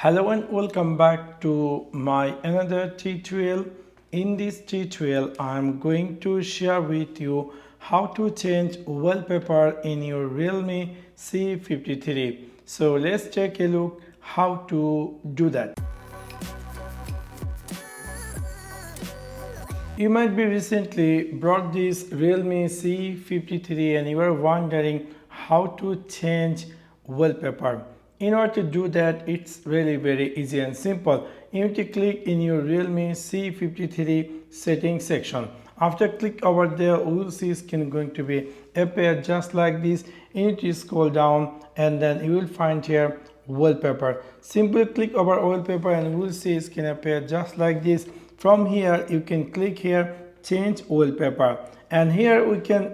Hello and welcome back to my another tutorial. In this tutorial I am going to share with you how to change wallpaper in your Realme C53. So let's take a look how to do that. You might be recently bought this Realme C53 and you are wondering how to change wallpaper. In order to do that, it's really very easy and simple. You need to click in your Realme C53 settings section. After click over there, you will see skin going to be appear just like this. You need to scroll down and then you will find here wallpaper. Simply click over wallpaper and you will see skin appear just like this. From here you can click here change wallpaper, and here we can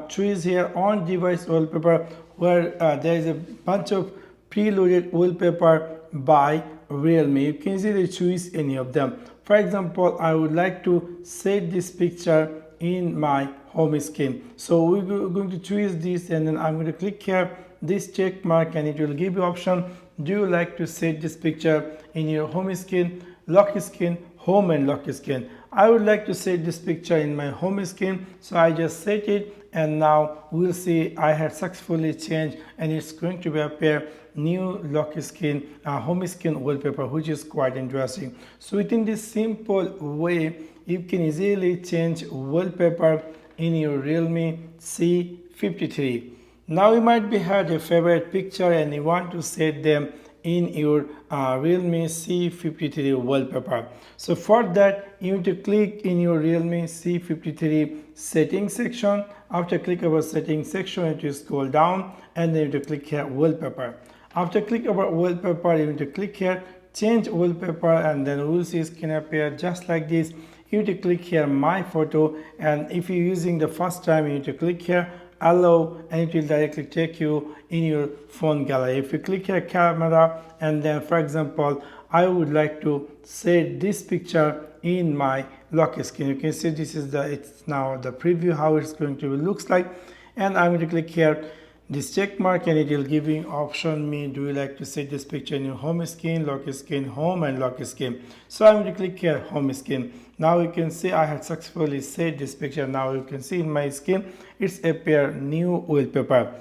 choose here on device wallpaper, where there is a bunch of preloaded wallpaper by Realme. You can easily choose any of them. For example, I would like to set this picture in my home screen, so we're going to choose this, and then I'm going to click here this check mark, and it will give you option: do you like to set this picture in your home screen, lock screen, home and lock screen? I would like to set this picture in my home screen, so I just set it, and now we'll see I have successfully changed, and it's going to be appear new lock screen home screen wallpaper, which is quite interesting. So within this simple way you can easily change wallpaper in your Realme C53. Now you might be had a favorite picture and you want to set them in your Realme C53 wallpaper. So for that you need to click in your Realme C53 settings section. After click over settings section, you need to scroll down and then you need to click here wallpaper. After click over wallpaper, you need to click here change wallpaper, and then you will see skin appear just like this. You need to click here my photo, and if you're using the first time you need to click here allow, and it will directly take you in your phone gallery. If you click here camera, and then for example I would like to set this picture in my lock screen, you can see this is it's now the preview how it's going to looks like, and I'm going to click here this check mark, and it will give you option me, do you like to set this picture in your home screen, lock screen, home and lock screen. So I'm going to click here home screen. Now you can see I have successfully set this picture. Now you can see in my screen it's appear new wallpaper.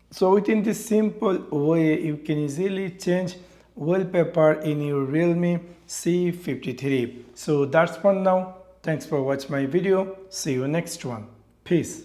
So within this simple way you can easily change wallpaper in your Realme C53. So that's for now. Thanks for watching my video. See you next one. Peace.